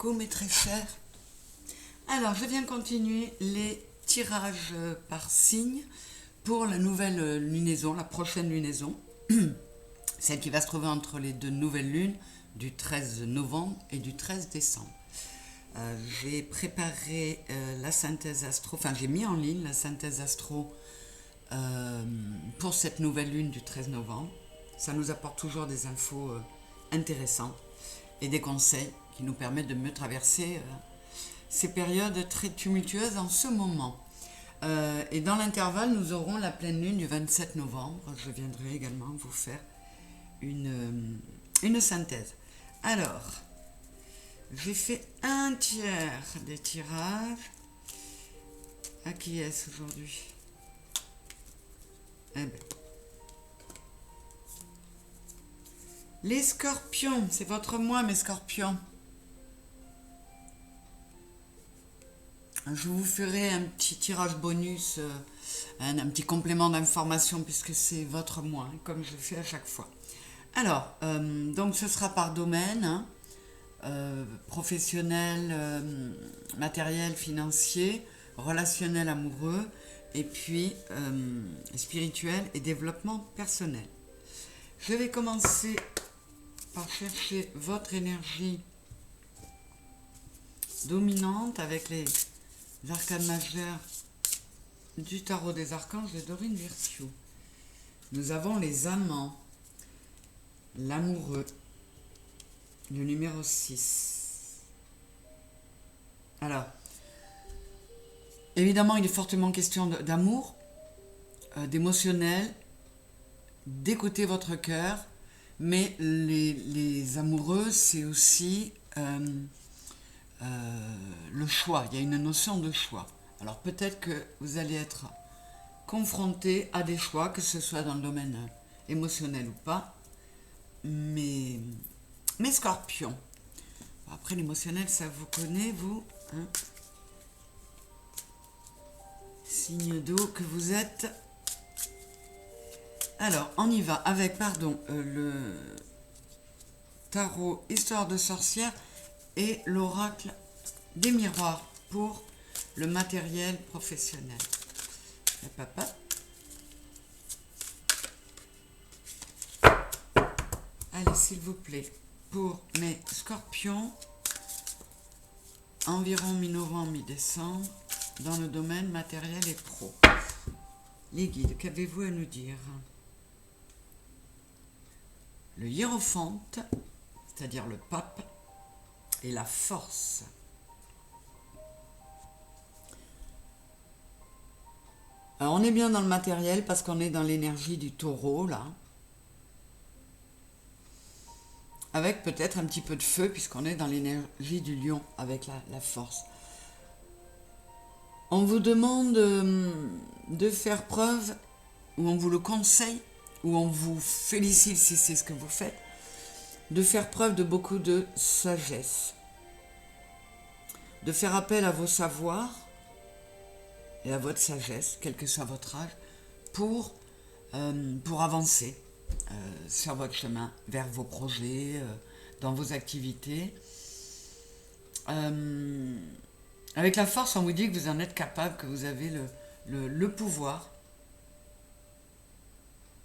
Coucou mes très chers. Alors, je viens continuer les tirages par signe pour la nouvelle lunaison, la prochaine lunaison, celle qui va se trouver entre les deux nouvelles lunes du 13 novembre et du 13 décembre. J'ai préparé la synthèse astro, enfin j'ai mis en ligne la synthèse astro pour cette nouvelle lune du 13 novembre. Ça nous apporte toujours des infos intéressantes et des conseils qui nous permettent de mieux traverser ces périodes très tumultueuses en ce moment. Et dans l'intervalle, nous aurons la pleine lune du 27 novembre. Je viendrai également vous faire une synthèse. Alors, j'ai fait un tiers des tirages. À qui est-ce aujourd'hui? Eh ben. Les scorpions, c'est votre mois, mes scorpions. Je vous ferai un petit tirage bonus, un petit complément d'information puisque c'est votre mois, hein, comme je fais à chaque fois. Alors, donc ce sera par domaine, hein, professionnel, matériel, financier, relationnel, amoureux, et puis spirituel et développement personnel. Je vais commencer par chercher votre énergie dominante avec les arcanes majeures du tarot des archanges de Dorine Virtue. Nous avons les amants, l'amoureux, le numéro 6. Alors, évidemment, il est fortement question d'amour, d'émotionnel, d'écouter votre cœur, mais les amoureux, c'est aussi le choix. Il y a une notion de choix. Alors peut-être que vous allez être confronté à des choix, que ce soit dans le domaine émotionnel ou pas, mais scorpions. Après l'émotionnel, ça vous connaît, vous, hein, signe d'eau que vous êtes. Alors, on y va avec, le tarot Histoire de sorcière et l'oracle des miroirs pour le matériel professionnel. Et papa. Allez, s'il vous plaît, pour mes scorpions, environ mi-novembre, mi-décembre, dans le domaine matériel et pro. Les guides, qu'avez-vous à nous dire? Le hiérophante, c'est-à-dire le pape, et la force. Alors on est bien dans le matériel parce qu'on est dans l'énergie du taureau, là. Avec peut-être un petit peu de feu, puisqu'on est dans l'énergie du lion, avec la force. On vous demande de faire preuve, ou on vous le conseille, ou on vous félicite si c'est ce que vous faites, de faire preuve de beaucoup de sagesse, de faire appel à vos savoirs et à votre sagesse, quel que soit votre âge, pour avancer sur votre chemin, vers vos projets, dans vos activités. Avec la force, on vous dit que vous en êtes capable, que vous avez le pouvoir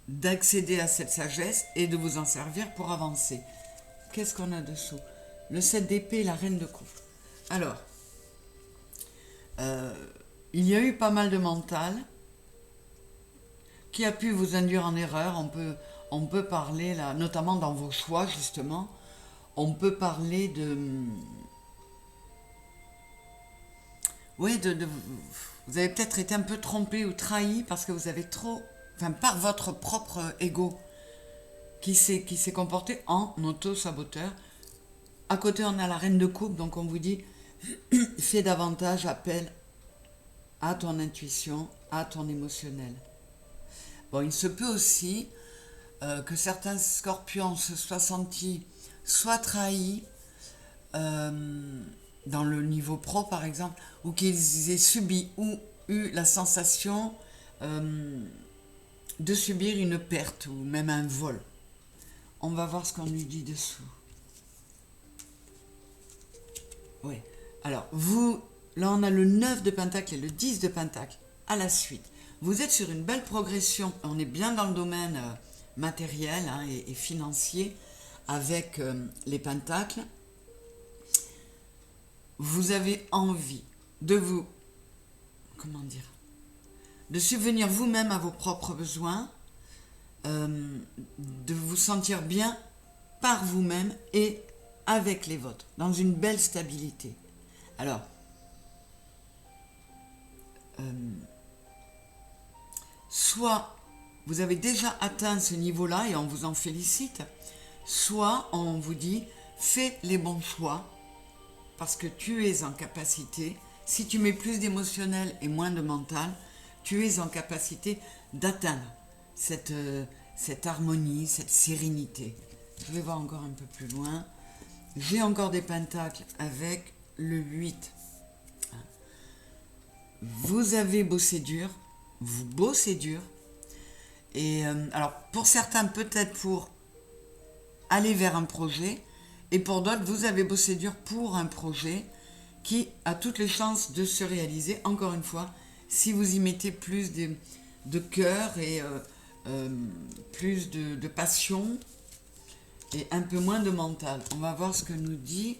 d'accéder à cette sagesse et de vous en servir pour avancer. Qu'est-ce qu'on a dessous? Le 7 d'épée et la reine de coupe. Alors, il y a eu pas mal de mental qui a pu vous induire en erreur. On peut parler, là, notamment dans vos choix, justement, on peut parler de... Oui, vous avez peut-être été un peu trompé ou trahi parce que vous avez trop... Enfin, par votre propre ego qui s'est comporté en auto-saboteur. À côté, on a la reine de coupe, donc on vous dit, fais davantage appel à ton intuition, à ton émotionnel. Bon, il se peut aussi que certains scorpions se soient sentis soit trahis dans le niveau pro, par exemple, ou qu'ils aient subi ou eu la sensation de subir une perte ou même un vol. On va voir ce qu'on lui dit dessous. Ouais. Alors, vous, là, on a le 9 de Pentacle et le 10 de Pentacle à la suite. Vous êtes sur une belle progression. On est bien dans le domaine matériel hein, et financier avec les Pentacles. Vous avez envie de vous, comment dire, de subvenir vous-même à vos propres besoins, de vous sentir bien par vous-même et avec les vôtres, dans une belle stabilité. Alors, soit vous avez déjà atteint ce niveau-là et on vous en félicite, soit on vous dit fais les bons choix parce que tu es en capacité, si tu mets plus d'émotionnel et moins de mental, tu es en capacité d'atteindre cette harmonie, cette sérénité. Je vais voir encore un peu plus loin. J'ai encore des pentacles avec le 8. Vous avez bossé dur, vous bossez dur. Et alors, pour certains, peut-être pour aller vers un projet, et pour d'autres, vous avez bossé dur pour un projet qui a toutes les chances de se réaliser, encore une fois, si vous y mettez plus de cœur et plus de passion et un peu moins de mental. On va voir ce que nous dit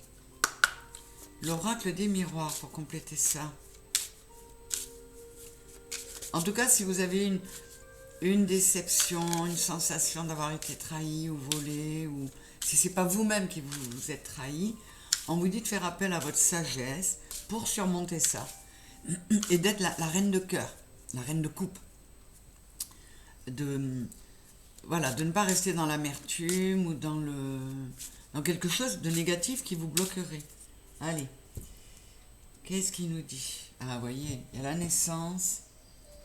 l'oracle des miroirs pour compléter ça. En tout cas, si vous avez une déception, une sensation d'avoir été trahi ou volé, ou si ce n'est pas vous-même qui vous êtes trahi, on vous dit de faire appel à votre sagesse pour surmonter ça et d'être la reine de cœur, la reine de coupe. Voilà, de ne pas rester dans l'amertume ou dans quelque chose de négatif qui vous bloquerait. Allez, qu'est-ce qu'il nous dit? Ah, vous voyez, il y a la naissance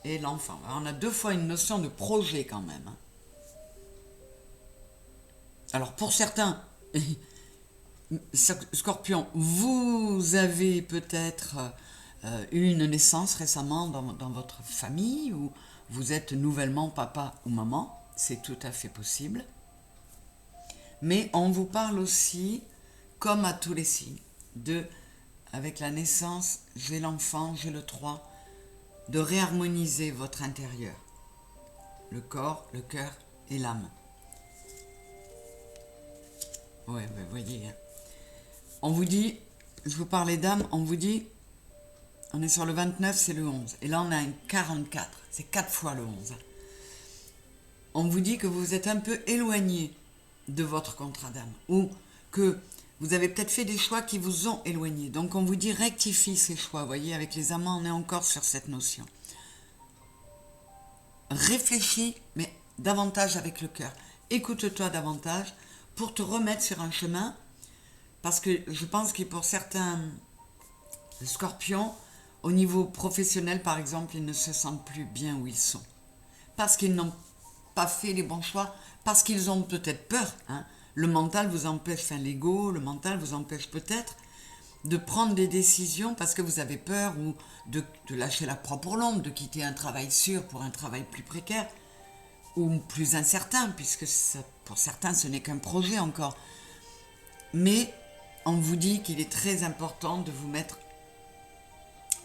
et l'enfant. On a deux fois une notion de projet quand même. Alors pour certains, Scorpion, vous avez peut-être eu une naissance récemment dans votre famille ou vous êtes nouvellement papa ou maman, c'est tout à fait possible. Mais on vous parle aussi, comme à tous les signes, avec la naissance, j'ai l'enfant, j'ai le 3, de réharmoniser votre intérieur, le corps, le cœur et l'âme. Ouais, vous voyez. On vous dit, je vous parlais d'âme, on vous dit, on est sur le 29, c'est le 11. Et là, on a un 44, c'est 4 fois le 11. On vous dit que vous êtes un peu éloigné de votre contrat d'âme, ou que vous avez peut-être fait des choix qui vous ont éloigné. Donc, on vous dit rectifie ces choix. Vous voyez, avec les amants, on est encore sur cette notion. Réfléchis, mais davantage avec le cœur. Écoute-toi davantage pour te remettre sur un chemin, parce que je pense que pour certains scorpions, au niveau professionnel par exemple, ils ne se sentent plus bien où ils sont. Parce qu'ils n'ont pas fait les bons choix, parce qu'ils ont peut-être peur. Le mental vous empêche, l'ego, le mental vous empêche peut-être de prendre des décisions parce que vous avez peur ou de lâcher la proie pour l'ombre, de quitter un travail sûr pour un travail plus précaire ou plus incertain, puisque ça, pour certains ce n'est qu'un projet encore. Mais on vous dit qu'il est très important de vous mettre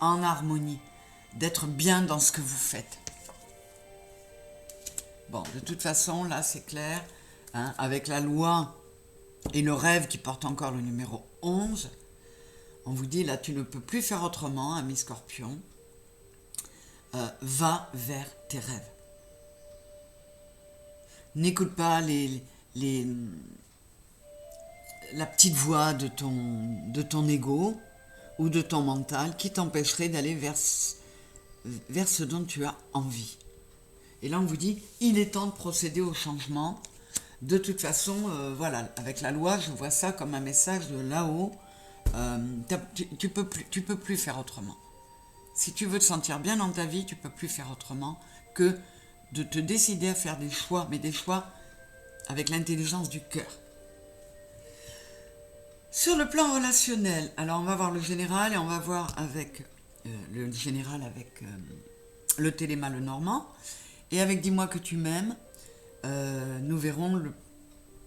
en harmonie, d'être bien dans ce que vous faites. Bon, de toute façon, là c'est clair, avec la loi et le rêve qui porte encore le numéro 11, on vous dit là tu ne peux plus faire autrement, ami Scorpion, va vers tes rêves. N'écoute pas la petite voix de ton ego ou de ton mental qui t'empêcherait d'aller vers ce dont tu as envie. Et là on vous dit, il est temps de procéder au changement. De toute façon, voilà, avec la loi, je vois ça comme un message de là-haut. Tu peux plus faire autrement. Si tu veux te sentir bien dans ta vie, tu peux plus faire autrement que de te décider à faire des choix, mais des choix avec l'intelligence du cœur. Sur le plan relationnel, alors on va voir le général et on va voir avec le général avec le téléma, le normand, et avec Dis-moi que tu m'aimes, nous verrons le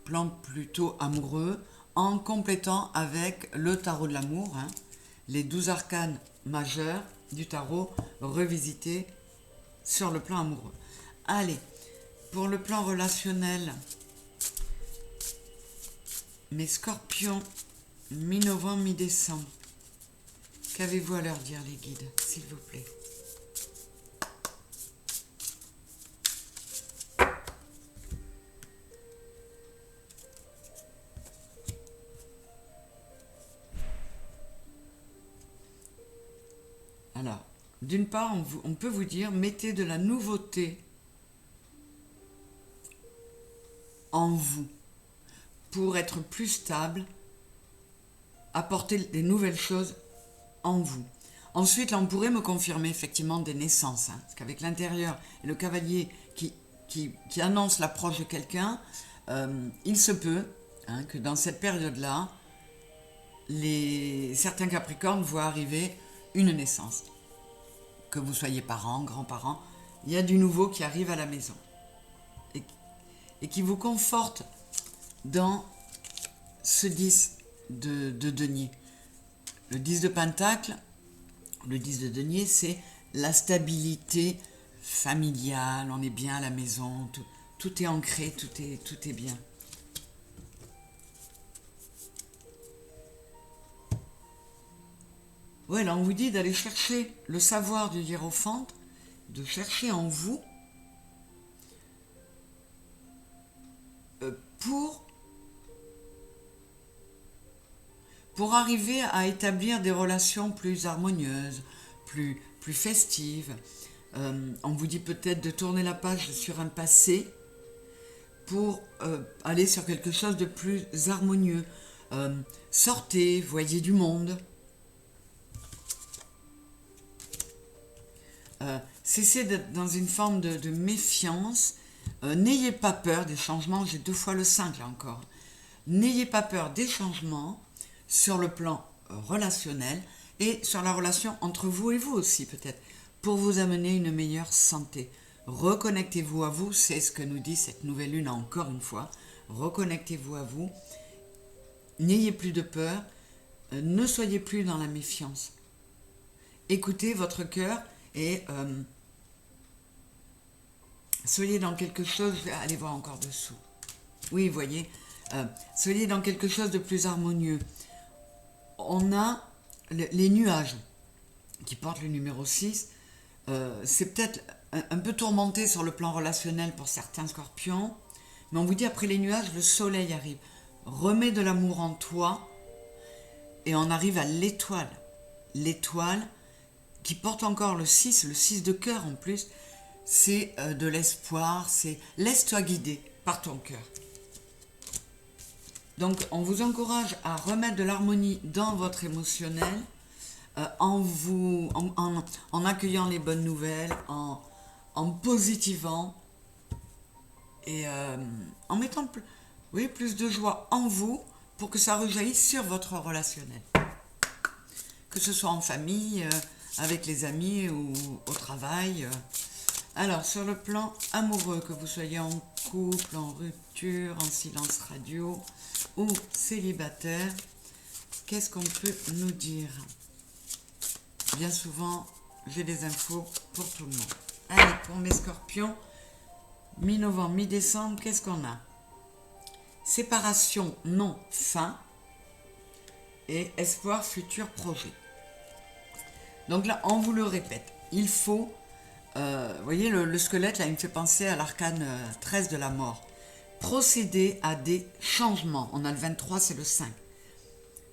plan plutôt amoureux en complétant avec le tarot de l'amour, les 12 arcanes majeurs du tarot revisités sur le plan amoureux. Allez, pour le plan relationnel, mes scorpions, mi-novembre, mi-décembre, qu'avez-vous à leur dire les guides, s'il vous plaît? Alors, d'une part, on peut vous dire, mettez de la nouveauté en vous pour être plus stable, apporter des nouvelles choses en vous. Ensuite, là, on pourrait me confirmer effectivement des naissances, parce qu'avec l'intérieur et le cavalier qui annonce l'approche de quelqu'un, il se peut que dans cette période-là, certains Capricornes voient arriver une naissance. Que vous soyez parents, grands-parents, il y a du nouveau qui arrive à la maison et qui vous conforte dans ce 10 de denier. Le 10 de Pentacle, le 10 de denier, c'est la stabilité familiale, on est bien à la maison, tout est ancré, tout est bien. Ouais, là on vous dit d'aller chercher le savoir du hiérophante, de chercher en vous pour arriver à établir des relations plus harmonieuses, plus festives. On vous dit peut-être de tourner la page sur un passé pour aller sur quelque chose de plus harmonieux. Sortez, voyez du monde. Cessez d'être dans une forme de méfiance. N'ayez pas peur des changements. J'ai 2 fois le 5 là encore. N'ayez pas peur des changements sur le plan relationnel et sur la relation entre vous et vous aussi peut-être, pour vous amener une meilleure santé. Reconnectez-vous à vous, c'est ce que nous dit cette nouvelle lune encore une fois. Reconnectez-vous à vous. N'ayez plus de peur. Ne soyez plus dans la méfiance. Écoutez votre cœur et soyez dans quelque chose, je vais aller voir encore dessous. Oui, vous voyez, soyez dans quelque chose de plus harmonieux. On a les nuages qui portent le numéro 6. C'est peut-être un peu tourmenté sur le plan relationnel pour certains scorpions, mais on vous dit après les nuages, le soleil arrive. Remets de l'amour en toi et on arrive à l'étoile. L'étoile qui porte encore le 6 de cœur en plus, c'est de l'espoir, c'est laisse-toi guider par ton cœur. Donc on vous encourage à remettre de l'harmonie dans votre émotionnel, en accueillant les bonnes nouvelles, en positivant et en mettant plus de joie en vous pour que ça rejaillisse sur votre relationnel. Que ce soit en famille, avec les amis ou au travail. Alors, sur le plan amoureux, que vous soyez en couple, en rupture, en silence radio ou célibataire, qu'est-ce qu'on peut nous dire? Bien souvent, j'ai des infos pour tout le monde. Allez, pour mes scorpions, mi-novembre, mi-décembre, qu'est-ce qu'on a? Séparation, non, fin. Et espoir, futur, projet. Donc là, on vous le répète, il faut, vous voyez le squelette, là, il me fait penser à l'arcane 13 de la mort. Procéder à des changements. On a le 23, c'est le 5.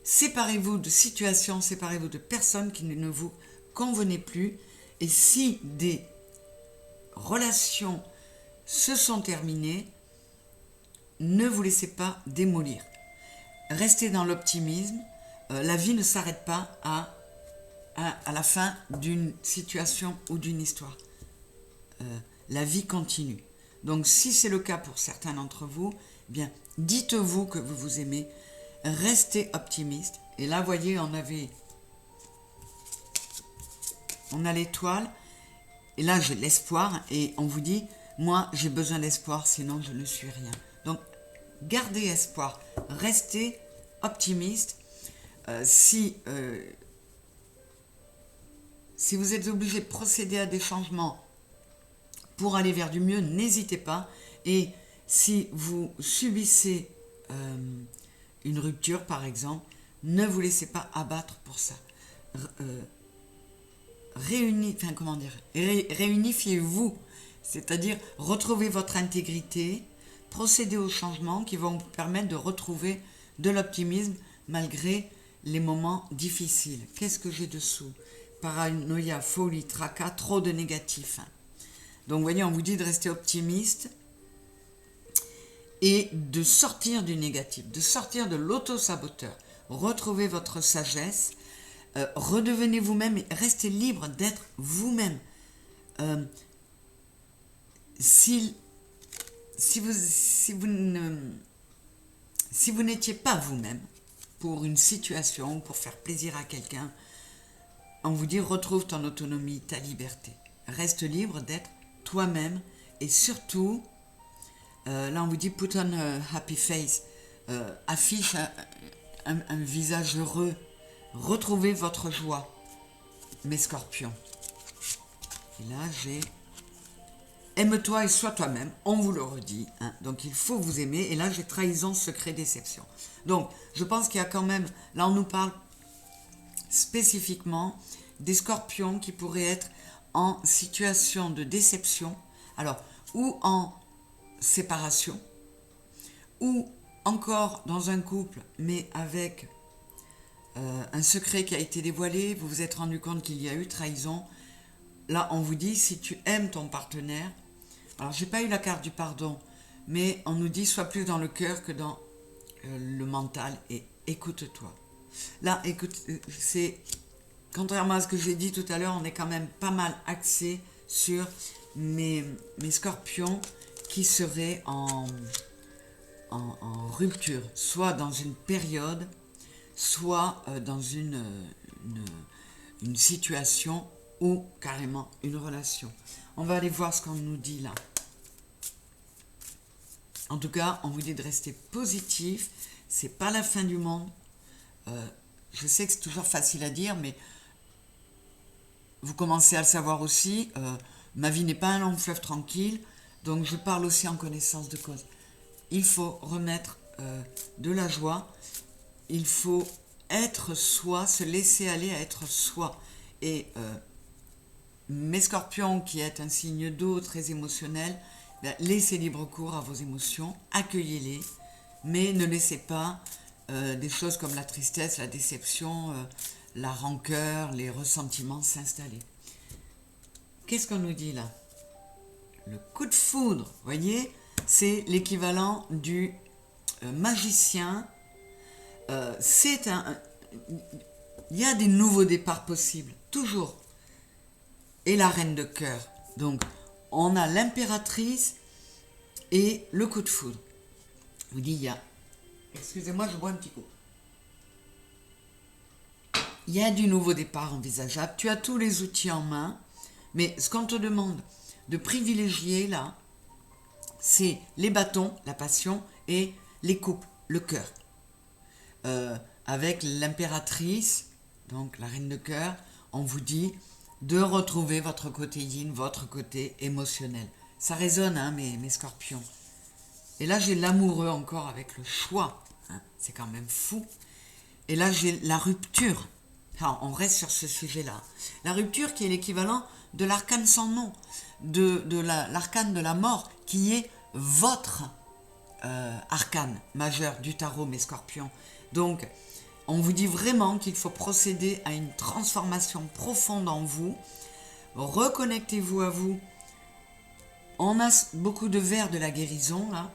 Séparez-vous de situations, séparez-vous de personnes qui ne vous convenaient plus. Et si des relations se sont terminées, ne vous laissez pas démolir. Restez dans l'optimisme. La vie ne s'arrête pas à la fin d'une situation ou d'une histoire. La vie continue. Donc si c'est le cas pour certains d'entre vous, eh bien dites-vous que vous vous aimez, restez optimiste. Et là, vous voyez, on a l'étoile, et là j'ai l'espoir, et on vous dit, moi j'ai besoin d'espoir, sinon je ne suis rien. Donc gardez espoir, restez optimiste. Si Si vous êtes obligé de procéder à des changements pour aller vers du mieux, n'hésitez pas. Et si vous subissez une rupture, par exemple, ne vous laissez pas abattre pour ça. Réunifiez-vous, c'est-à-dire retrouvez votre intégrité, procédez aux changements qui vont vous permettre de retrouver de l'optimisme malgré les moments difficiles. Qu'est-ce que j'ai dessous? Paranoïa, folie, tracas, trop de négatifs. Donc vous voyez, on vous dit de rester optimiste et de sortir du négatif, de sortir de l'auto-saboteur. Retrouvez votre sagesse, redevenez vous-même et restez libre d'être vous-même. Si vous n'étiez pas vous-même pour une situation, pour faire plaisir à quelqu'un, on vous dit retrouve ton autonomie, ta liberté. Reste libre d'être toi-même et surtout, là on vous dit put on a happy face, affiche un visage heureux, retrouvez votre joie, mes scorpions. Et là j'ai aime-toi et sois toi-même, on vous le redit, hein. Donc il faut vous aimer, et là j'ai trahison, secret, déception. Donc je pense qu'il y a quand même, là on nous parle spécifiquement des scorpions qui pourraient être en situation de déception, alors ou en séparation, ou encore dans un couple, mais avec un secret qui a été dévoilé, vous vous êtes rendu compte qu'il y a eu trahison. Là on vous dit, si tu aimes ton partenaire, alors j'ai pas eu la carte du pardon, mais on nous dit sois plus dans le cœur que dans le mental et écoute-toi. Là, écoute, c'est contrairement à ce que j'ai dit tout à l'heure, on est quand même pas mal axé sur mes scorpions qui seraient en rupture, soit dans une période, soit dans une situation ou carrément une relation. On va aller voir ce qu'on nous dit là. En tout cas, on vous dit de rester positif. C'est pas la fin du monde. Je sais que c'est toujours facile à dire, mais vous commencez à le savoir aussi. Ma vie n'est pas un long fleuve tranquille, donc je parle aussi en connaissance de cause. Il faut remettre de la joie. Il faut être soi, se laisser aller à être soi. Et mes scorpions, qui est un signe d'eau très émotionnel, laissez libre cours à vos émotions, accueillez-les, mais ne laissez pas des choses comme la tristesse, la déception, la rancœur, les ressentiments s'installer. Qu'est-ce qu'on nous dit là? Le coup de foudre, vous voyez, c'est l'équivalent du magicien. Il y a des nouveaux départs possibles, toujours. Et la reine de cœur. Donc, on a l'impératrice et le coup de foudre. Je vous dis, il y a... Excusez-moi, je bois un petit coup. Il y a du nouveau départ envisageable. Tu as tous les outils en main. Mais ce qu'on te demande de privilégier, là, c'est les bâtons, la passion, et les coupes, le cœur. Avec l'impératrice, donc la reine de cœur, on vous dit de retrouver votre côté yin, votre côté émotionnel. Ça résonne, hein, mes scorpions. Et là, j'ai l'amoureux encore avec le choix. Hein, c'est quand même fou. Et là, j'ai la rupture. Alors, on reste sur ce sujet-là. La rupture qui est l'équivalent de l'arcane sans nom, de l'arcane de la mort, qui est votre arcane majeur du tarot, mes scorpions. Donc, on vous dit vraiment qu'il faut procéder à une transformation profonde en vous. Reconnectez-vous à vous. On a beaucoup de vert de la guérison, là,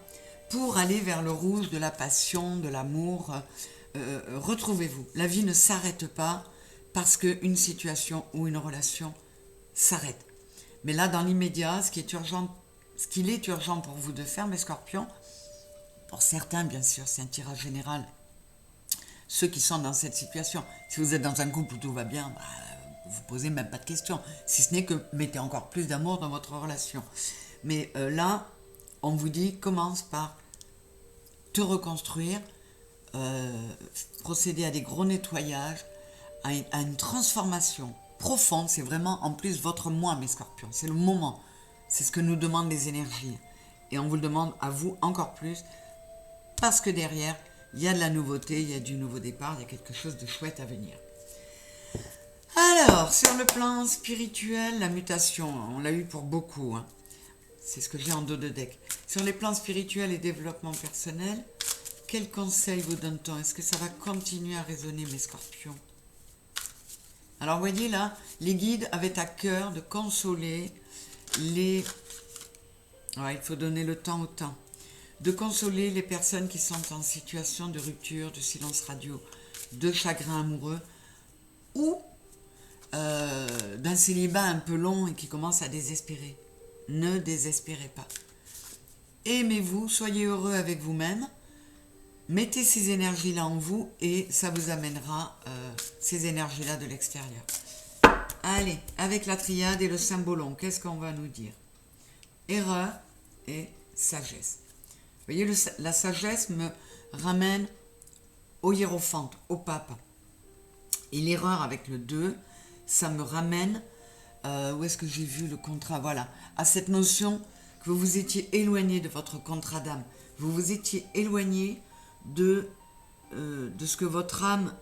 pour aller vers le rouge de la passion, de l'amour. Retrouvez-vous. La vie ne s'arrête pas parce qu'une situation ou une relation s'arrête. Mais là, dans l'immédiat, ce qu'il est urgent pour vous de faire, mes scorpions, pour certains, bien sûr, c'est un tirage général. Ceux qui sont dans cette situation, si vous êtes dans un couple où tout va bien, vous ne posez même pas de questions, si ce n'est que mettez encore plus d'amour dans votre relation. Mais là, on vous dit, commence par te reconstruire, procéder à des gros nettoyages, à une transformation profonde, c'est vraiment en plus votre moi, mes scorpions. C'est le moment. C'est ce que nous demandent les énergies. Et on vous le demande à vous encore plus, parce que derrière, il y a de la nouveauté, il y a du nouveau départ, il y a quelque chose de chouette à venir. Alors, sur le plan spirituel, la mutation, on l'a eu pour beaucoup. Hein. C'est ce que j'ai en dos de deck. Sur les plans spirituels et développement personnel, quels conseils vous donne-t-on? Est-ce que ça va continuer à résonner, mes scorpions? Alors, vous voyez là, les guides avaient à cœur de consoler les... Ouais, il faut donner le temps au temps. De consoler les personnes qui sont en situation de rupture, de silence radio, de chagrin amoureux ou d'un célibat un peu long et qui commence à désespérer. Ne désespérez pas. Aimez-vous, soyez heureux avec vous-même, mettez ces énergies-là en vous et ça vous amènera ces énergies-là de l'extérieur. Allez, avec la triade et le symbolon, qu'est-ce qu'on va nous dire? Erreur et sagesse. Vous voyez, la sagesse me ramène au hiérophante, au pape. Et l'erreur avec le 2, ça me ramène, où est-ce que j'ai vu le contrat? Voilà, à cette notion que vous vous étiez éloigné de votre contrat d'âme. Vous vous étiez éloigné de ce que votre âme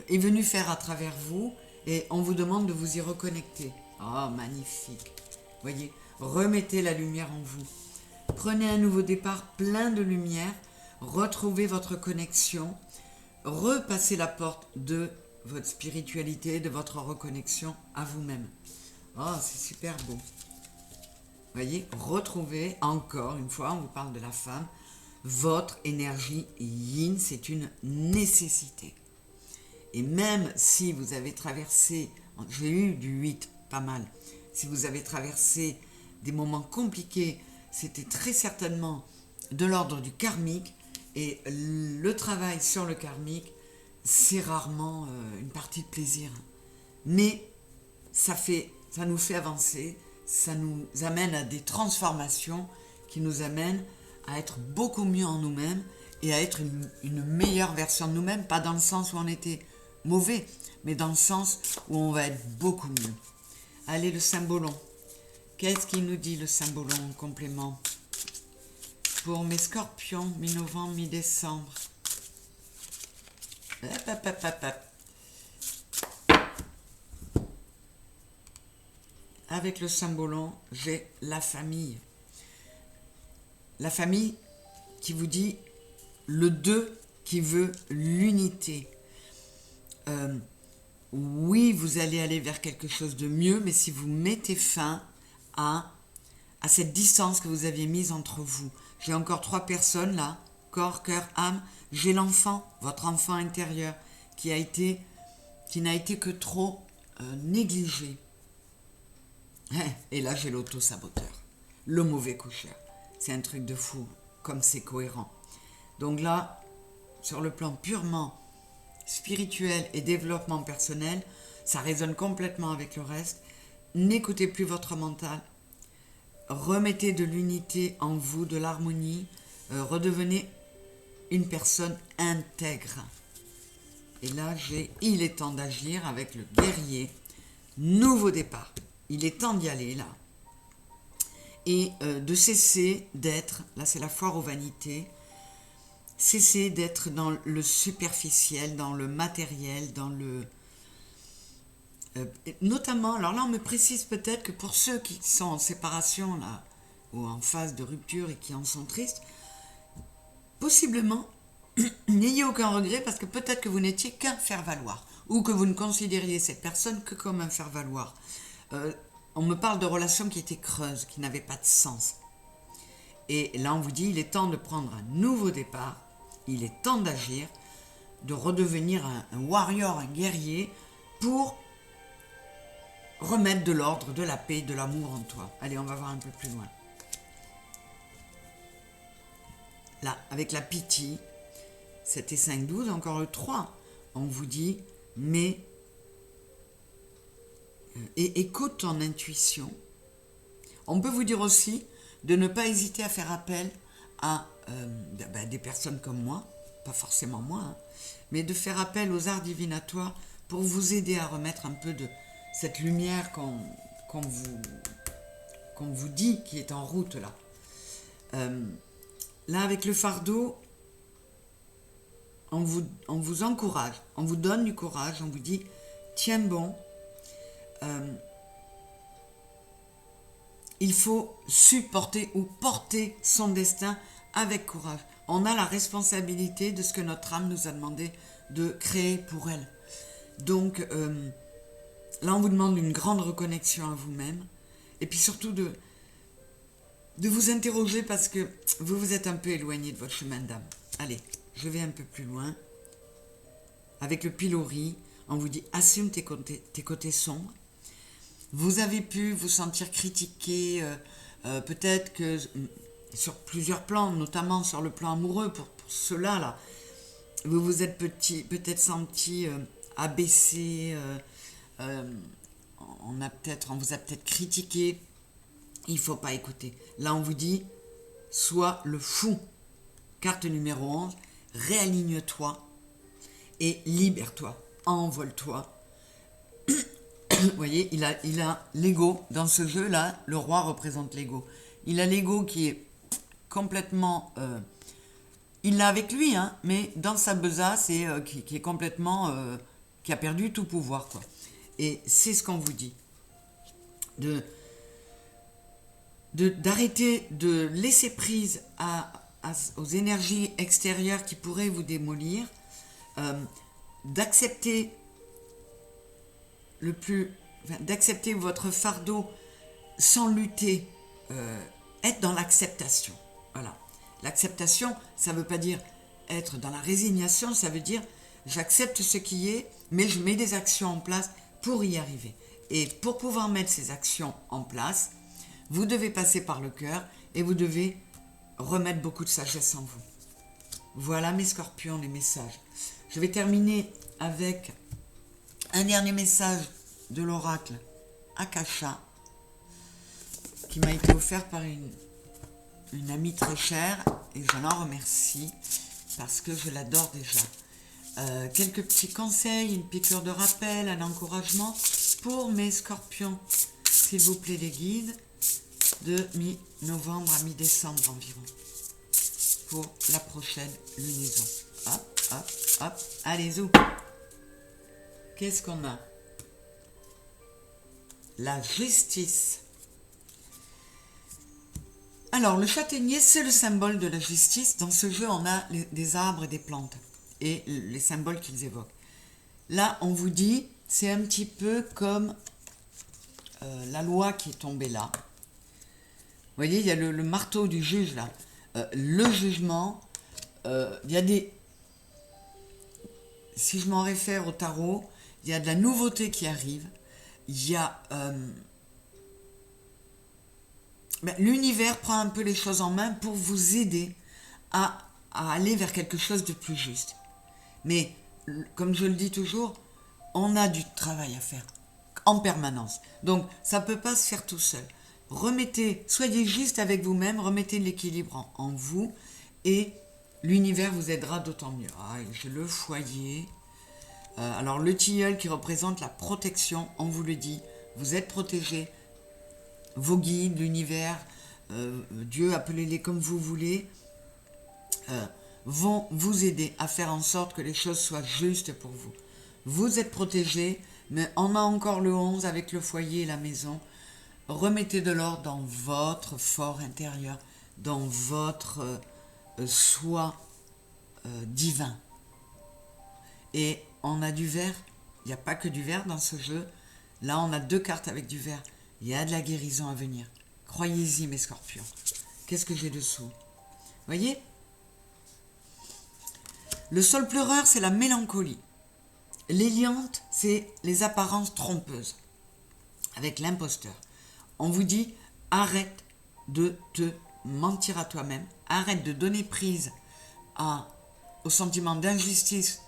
est venue faire à travers vous et on vous demande de vous y reconnecter. Oh, magnifique. Voyez, remettez la lumière en vous. Prenez un nouveau départ plein de lumière, retrouvez votre connexion, repassez la porte de votre spiritualité, de votre reconnexion à vous-même. Oh, c'est super beau. Voyez, retrouvez encore une fois, on vous parle de la femme, votre énergie yin, c'est une nécessité. Et même si vous avez traversé, j'ai eu du 8, pas mal, si vous avez traversé des moments compliqués, c'était très certainement de l'ordre du karmique, et le travail sur le karmique, c'est rarement une partie de plaisir. Mais ça nous fait avancer, ça nous amène à des transformations qui nous amènent à être beaucoup mieux en nous-mêmes et à être une meilleure version de nous-mêmes, pas dans le sens où on était mauvais, mais dans le sens où on va être beaucoup mieux. Allez, le symbolon. Qu'est-ce qu'il nous dit le symbolon en complément? Pour mes scorpions, mi-novembre, mi-décembre. Hop, hop, hop, hop, hop. Avec le symbolon, j'ai la famille. La famille qui vous dit le 2 qui veut l'unité. Oui, vous allez aller vers quelque chose de mieux, mais si vous mettez fin à cette distance que vous aviez mise entre vous. J'ai encore 3 personnes là, corps, cœur, âme. J'ai l'enfant, votre enfant intérieur, qui n'a été que trop négligé. Et là, j'ai l'auto-saboteur, le mauvais coucheur. C'est un truc de fou, comme c'est cohérent. Donc là, sur le plan purement spirituel et développement personnel, ça résonne complètement avec le reste. N'écoutez plus votre mental. Remettez de l'unité en vous, de l'harmonie. Redevenez une personne intègre. Et là, il est temps d'agir avec le guerrier. Nouveau départ. Il est temps d'y aller, là. Et de cesser d'être, là c'est la foire aux vanités, cesser d'être dans le superficiel, dans le matériel, dans le... notamment, alors là on me précise peut-être que pour ceux qui sont en séparation là, ou en phase de rupture et qui en sont tristes, possiblement, n'ayez aucun regret parce que peut-être que vous n'étiez qu'un faire-valoir ou que vous ne considériez cette personne que comme un faire-valoir. On me parle de relations qui étaient creuses, qui n'avaient pas de sens. Et là, on vous dit, il est temps de prendre un nouveau départ, il est temps d'agir, de redevenir un warrior, un guerrier, pour remettre de l'ordre, de la paix, de l'amour en toi. Allez, on va voir un peu plus loin. Là, avec la pitié, c'était 5-12, encore le 3. On vous dit, mais écoute ton intuition. On peut vous dire aussi de ne pas hésiter à faire appel à des personnes comme moi, pas forcément moi, hein, mais de faire appel aux arts divinatoires pour vous aider à remettre un peu de cette lumière qu'on vous dit qui est en route là. Là, avec le fardeau, on vous encourage, on vous donne du courage, on vous dit tiens bon, il faut supporter ou porter son destin avec courage. On a la responsabilité de ce que notre âme nous a demandé de créer pour elle. Donc là, on vous demande une grande reconnexion à vous-même et puis surtout de vous interroger parce que vous vous êtes un peu éloigné de votre chemin d'âme. Allez, je vais un peu plus loin. Avec le pilori, on vous dit assume tes côtés sombres. Vous avez pu vous sentir critiqué, peut-être que sur plusieurs plans, notamment sur le plan amoureux, pour cela là, vous vous êtes peut-être senti abaissé, on vous a peut-être critiqué. Il ne faut pas écouter. Là, on vous dit, sois le fou. Carte numéro 11, réaligne-toi et libère-toi, envole-toi. Vous voyez, il a l'ego. Dans ce jeu-là, le roi représente l'ego. Il a l'ego qui est complètement... il l'a avec lui, hein, mais dans sa besace, qui est complètement... qui a perdu tout pouvoir, quoi. Et c'est ce qu'on vous dit. D'arrêter de laisser prise aux énergies extérieures qui pourraient vous démolir, d'accepter votre fardeau sans lutter, être dans l'acceptation. Voilà. L'acceptation, ça ne veut pas dire être dans la résignation, ça veut dire j'accepte ce qui est, mais je mets des actions en place pour y arriver. Et pour pouvoir mettre ces actions en place, vous devez passer par le cœur et vous devez remettre beaucoup de sagesse en vous. Voilà mes scorpions, les messages. Je vais terminer avec un dernier message de l'oracle Akasha qui m'a été offert par une amie très chère et je l'en remercie parce que je l'adore déjà. Quelques petits conseils, une piqûre de rappel, un encouragement pour mes scorpions. S'il vous plaît les guides, de mi-novembre à mi-décembre environ, pour la prochaine lunaison. Hop, hop, hop, allez, zou. Qu'est-ce qu'on a? La justice. Alors, le châtaignier, c'est le symbole de la justice. Dans ce jeu, on a des arbres et des plantes, et les symboles qu'ils évoquent. Là, on vous dit, c'est un petit peu comme la loi qui est tombée là. Vous voyez, il y a le marteau du juge là. Le jugement, il y a des... Si je m'en réfère au tarot, il y a de la nouveauté qui arrive. Il y a... l'univers prend un peu les choses en main pour vous aider à aller vers quelque chose de plus juste. Mais, comme je le dis toujours, on a du travail à faire en permanence. Donc, ça ne peut pas se faire tout seul. Soyez juste avec vous-même, remettez l'équilibre en vous et l'univers vous aidera d'autant mieux. Ah, j'ai le foyer. Alors le tilleul qui représente la protection, on vous le dit, vous êtes protégés. Vos guides, l'univers, Dieu, appelez-les comme vous voulez, vont vous aider à faire en sorte que les choses soient justes pour vous. Vous êtes protégés, mais on a encore le 11 avec le foyer et la maison. Remettez de l'ordre dans votre fort intérieur, dans votre soi divin. Et on a du vert. Il n'y a pas que du vert dans ce jeu. Là, on a 2 cartes avec du vert. Il y a de la guérison à venir. Croyez-y, mes scorpions. Qu'est-ce que j'ai dessous? Vous voyez? Le sol pleureur, c'est la mélancolie. L'héliante, c'est les apparences trompeuses. Avec l'imposteur. On vous dit, arrête de te mentir à toi-même, arrête de donner prise au sentiment d'injustice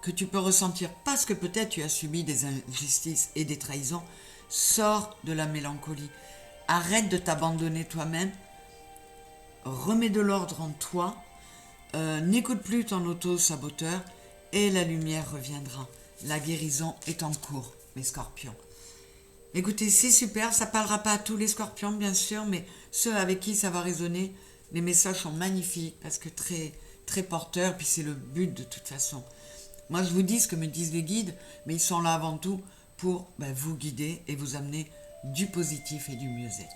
que tu peux ressentir parce que peut-être tu as subi des injustices et des trahisons. Sors de la mélancolie, arrête de t'abandonner toi-même, remets de l'ordre en toi, n'écoute plus ton auto-saboteur et la lumière reviendra. la guérison est en cours, mes scorpions. Écoutez, c'est super, ça parlera pas à tous les scorpions, bien sûr, mais ceux avec qui ça va résonner, les messages sont magnifiques, parce que très, très porteurs, puis c'est le but de toute façon. Moi, je vous dis ce que me disent les guides, mais ils sont là avant tout pour vous guider et vous amener du positif et du mieux-être.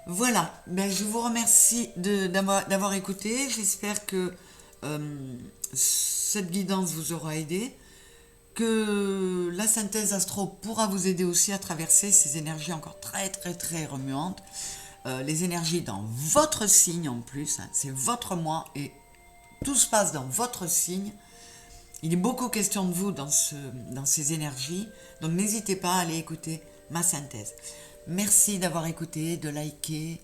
Voilà, je vous remercie d'avoir écouté. J'espère que cette guidance vous aura aidé, que la synthèse astro pourra vous aider aussi à traverser ces énergies encore très très très remuantes. Les énergies dans votre signe en plus, hein, c'est votre mois et tout se passe dans votre signe. Il est beaucoup question de vous dans ces énergies, donc n'hésitez pas à aller écouter ma synthèse. Merci d'avoir écouté, de liker,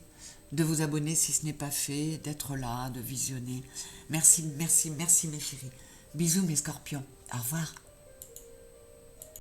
de vous abonner si ce n'est pas fait, d'être là, de visionner. Merci, merci, merci mes chéris. Bisous mes scorpions. Au revoir.